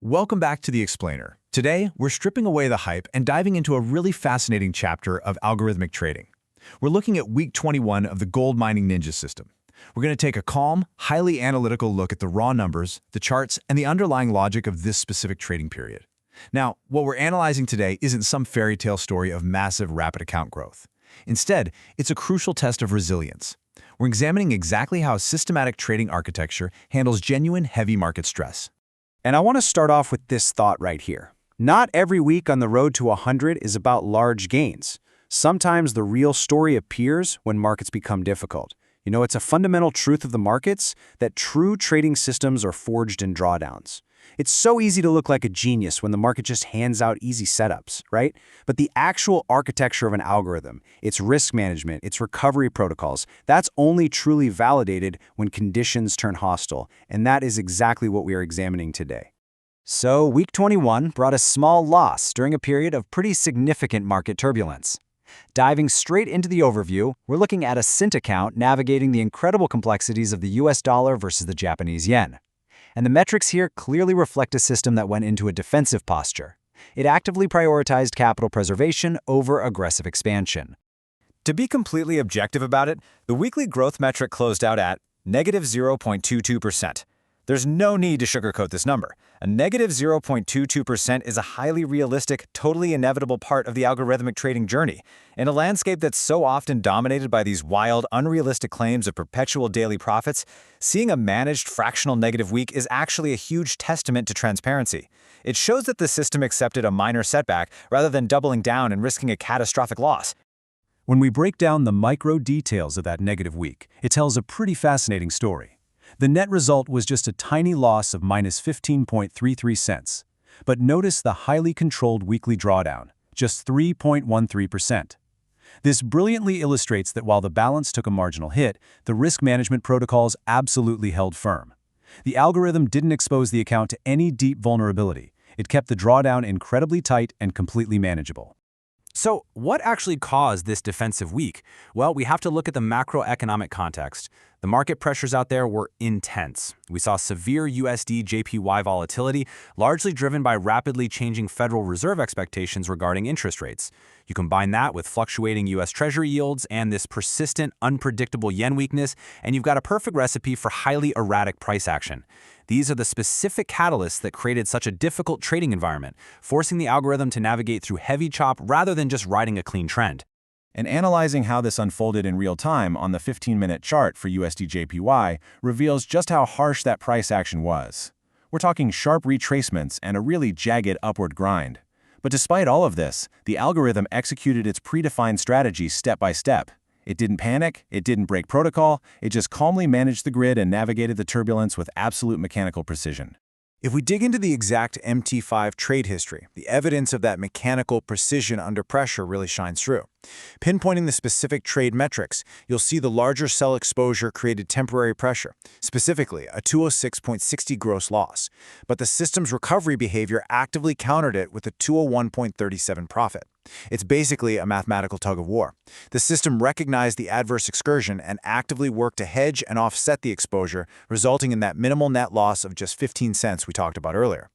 Welcome back to The Explainer. Today, we're stripping away the hype and diving into a really fascinating chapter of algorithmic trading. We're looking at week 21 of the GoldMining Ninja system. We're going to take a calm, highly analytical look at the raw numbers, the charts, and the underlying logic of this specific trading period. Now, what we're analyzing today isn't some fairy tale story of massive rapid account growth. Instead, it's a crucial test of resilience. We're examining exactly how systematic trading architecture handles genuine heavy market stress. And I want to start off with this thought right here. Not every week on the road to 100 is about large gains. Sometimes the real story appears when markets become difficult. You know, it's a fundamental truth of the markets that true trading systems are forged in drawdowns. It's so easy to look like a genius when the market just hands out easy setups, right? But the actual architecture of an algorithm, its risk management, its recovery protocols, that's only truly validated when conditions turn hostile, and that is exactly what we are examining today. So, week 21 brought a small loss during a period of pretty significant market turbulence. Diving straight into the overview, we're looking at a Cint account navigating the incredible complexities of the US dollar versus the Japanese yen. And the metrics here clearly reflect a system that went into a defensive posture. It actively prioritized capital preservation over aggressive expansion. To be completely objective about it, the weekly growth metric closed out at negative 0.22%. There's no need to sugarcoat this number. A negative 0.22% is a highly realistic, totally inevitable part of the algorithmic trading journey. In a landscape that's so often dominated by these wild, unrealistic claims of perpetual daily profits, seeing a managed fractional negative week is actually a huge testament to transparency. It shows that the system accepted a minor setback rather than doubling down and risking a catastrophic loss. When we break down the micro details of that negative week, it tells a pretty fascinating story. The net result was just a tiny loss of minus 15.33 cents. But notice the highly controlled weekly drawdown, just 3.13%. This brilliantly illustrates that while the balance took a marginal hit, the risk management protocols absolutely held firm. The algorithm didn't expose the account to any deep vulnerability. It kept the drawdown incredibly tight and completely manageable. So, what actually caused this defensive week? Well, we have to look at the macroeconomic context. The market pressures out there were intense. We saw severe USDJPY volatility, largely driven by rapidly changing Federal Reserve expectations regarding interest rates. You combine that with fluctuating US Treasury yields and this persistent, unpredictable yen weakness, and you've got a perfect recipe for highly erratic price action. These are the specific catalysts that created such a difficult trading environment, forcing the algorithm to navigate through heavy chop rather than just riding a clean trend. And analyzing how this unfolded in real time on the 15-minute chart for USDJPY reveals just how harsh that price action was. We're talking sharp retracements and a really jagged upward grind. But despite all of this, the algorithm executed its predefined strategy step by step. It didn't panic, it didn't break protocol, it just calmly managed the grid and navigated the turbulence with absolute mechanical precision. If we dig into the exact MT5 trade history, the evidence of that mechanical precision under pressure really shines through. Pinpointing the specific trade metrics, you'll see the larger sell exposure created temporary pressure, specifically a 206.60 gross loss. But the system's recovery behavior actively countered it with a 201.37 profit. It's basically a mathematical tug of war. The system recognized the adverse excursion and actively worked to hedge and offset the exposure, resulting in that minimal net loss of just 15 cents we talked about earlier.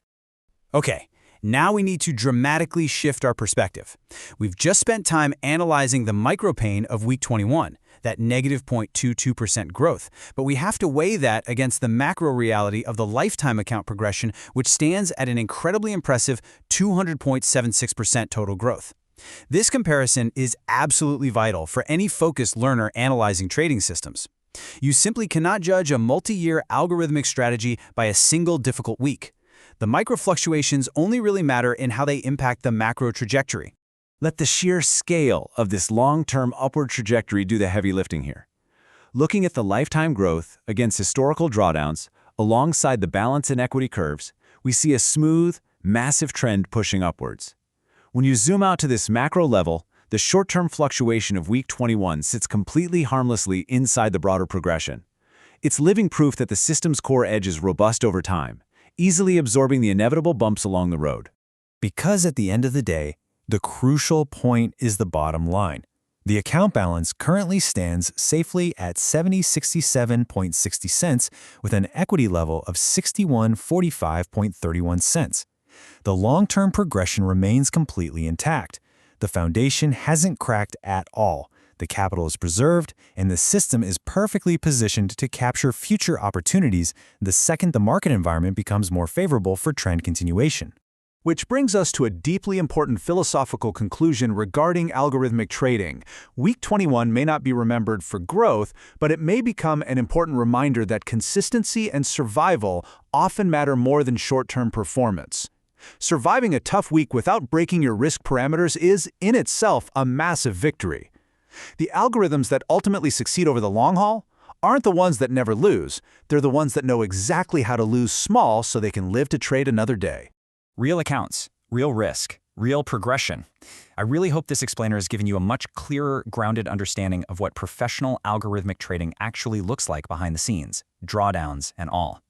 Okay, now we need to dramatically shift our perspective. We've just spent time analyzing the micro pain of week 21, that negative 0.22% growth, but we have to weigh that against the macro reality of the lifetime account progression, which stands at an incredibly impressive 200.76% total growth. This comparison is absolutely vital for any focused learner analyzing trading systems. You simply cannot judge a multi-year algorithmic strategy by a single difficult week. The micro fluctuations only really matter in how they impact the macro trajectory. Let the sheer scale of this long-term upward trajectory do the heavy lifting here. Looking at the lifetime growth against historical drawdowns, alongside the balance and equity curves, we see a smooth, massive trend pushing upwards. When you zoom out to this macro level, the short-term fluctuation of week 21 sits completely harmlessly inside the broader progression. It's living proof that the system's core edge is robust over time, easily absorbing the inevitable bumps along the road. Because at the end of the day, the crucial point is the bottom line. The account balance currently stands safely at 70.6760 cents with an equity level of 61.4531 cents. The long-term progression remains completely intact. The foundation hasn't cracked at all. The capital is preserved, and the system is perfectly positioned to capture future opportunities the second the market environment becomes more favorable for trend continuation. Which brings us to a deeply important philosophical conclusion regarding algorithmic trading. Week 21 may not be remembered for growth, but it may become an important reminder that consistency and survival often matter more than short-term performance. Surviving a tough week without breaking your risk parameters is, in itself, a massive victory. The algorithms that ultimately succeed over the long haul aren't the ones that never lose. They're the ones that know exactly how to lose small so they can live to trade another day. Real accounts, real risk, real progression. I really hope this explainer has given you a much clearer, grounded understanding of what professional algorithmic trading actually looks like behind the scenes, drawdowns and all.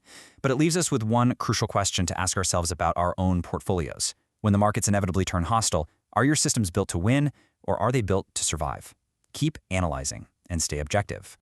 But it leaves us with one crucial question to ask ourselves about our own portfolios. When the markets inevitably turn hostile, are your systems built to win, or are they built to survive? Keep analyzing and stay objective.